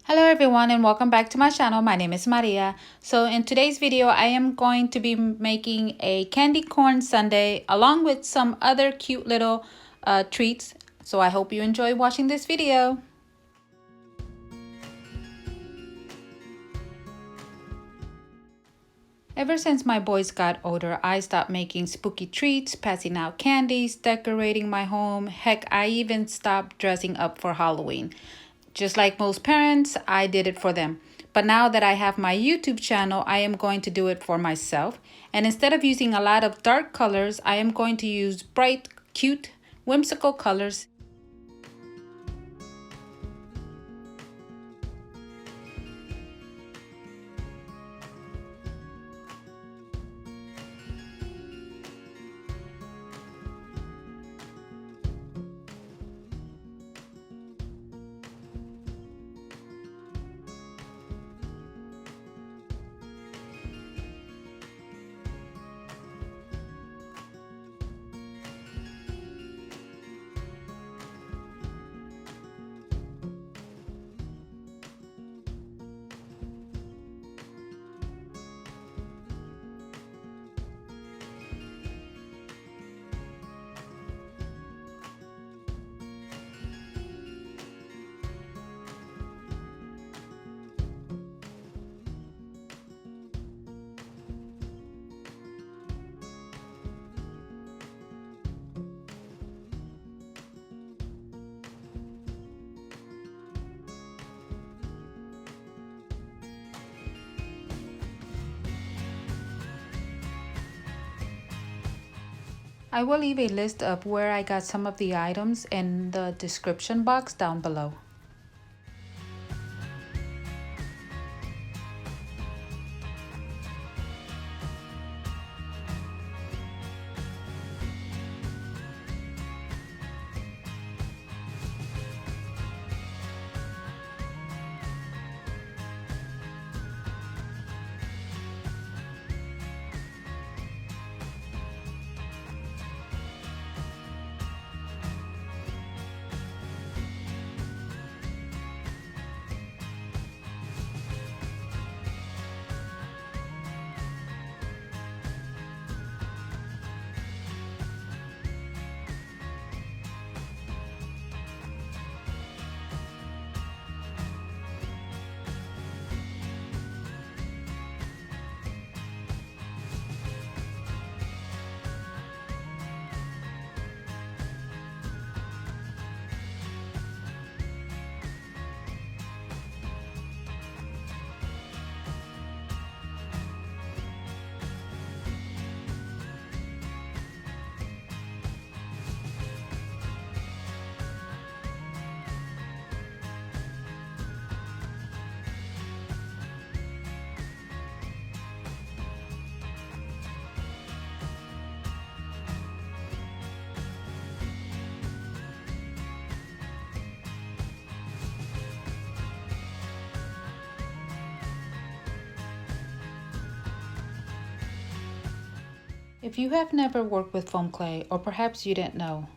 Hello everyone and welcome back to my channel. My name is Maria. So in today's video, I am going to be making a candy corn sundae along with some other cute little treats. So I hope you enjoy watching this video. Ever since my boys got older, I stopped making spooky treats, passing out candies, decorating my home. Heck, I even stopped dressing up for Halloween. Just like most parents, I did it for them. But now that I have my YouTube channel, I am going to do it for myself. And instead of using a lot of dark colors, I am going to use bright, cute, whimsical colors. I will leave a list of where I got some of the items in the description box down below. If you have never worked with foam clay, or perhaps you didn't know,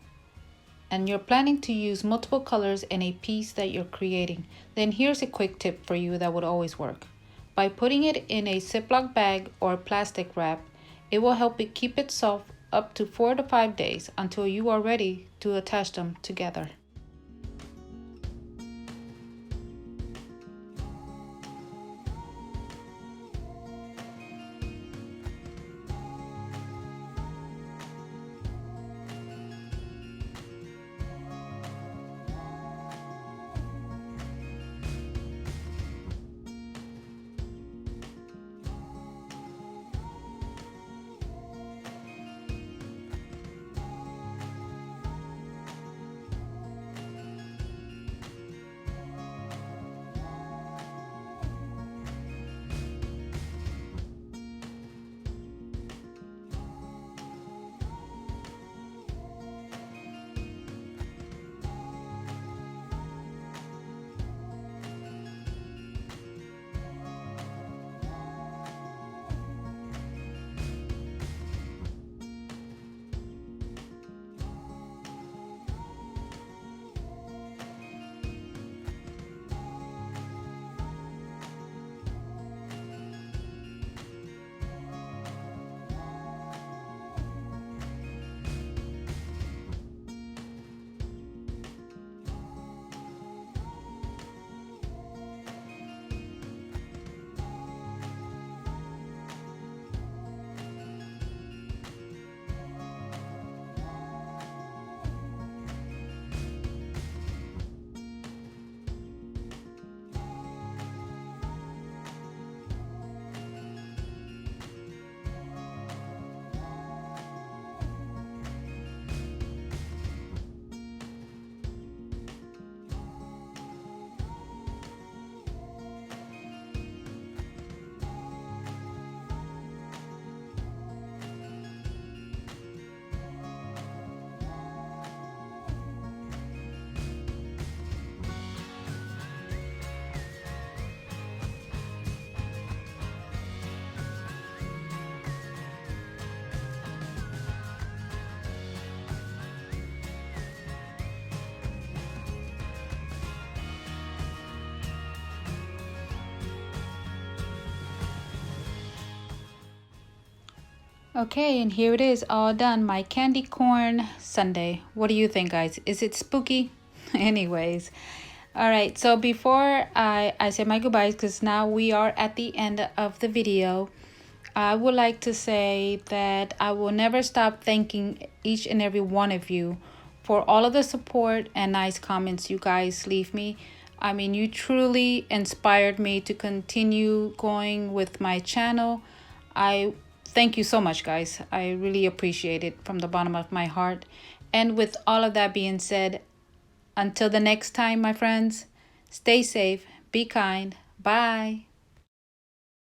and you're planning to use multiple colors in a piece that you're creating, then here's a quick tip for you that would always work. By putting it in a Ziploc bag or plastic wrap, it will help it keep it soft up to 4 to 5 days until you are ready to attach them together. Okay, and here it is, all done. My candy corn sundae. What do you think, guys? Is it spooky? Anyways, all right. So before I say my goodbyes, because now we are at the end of the video, I would like to say that I will never stop thanking each and every one of you for all of the support and nice comments you guys leave me. I mean, you truly inspired me to continue going with my channel. I thank you so much, guys. I really appreciate it from the bottom of my heart. And with all of that being said, until the next time, my friends, stay safe, be kind. Bye.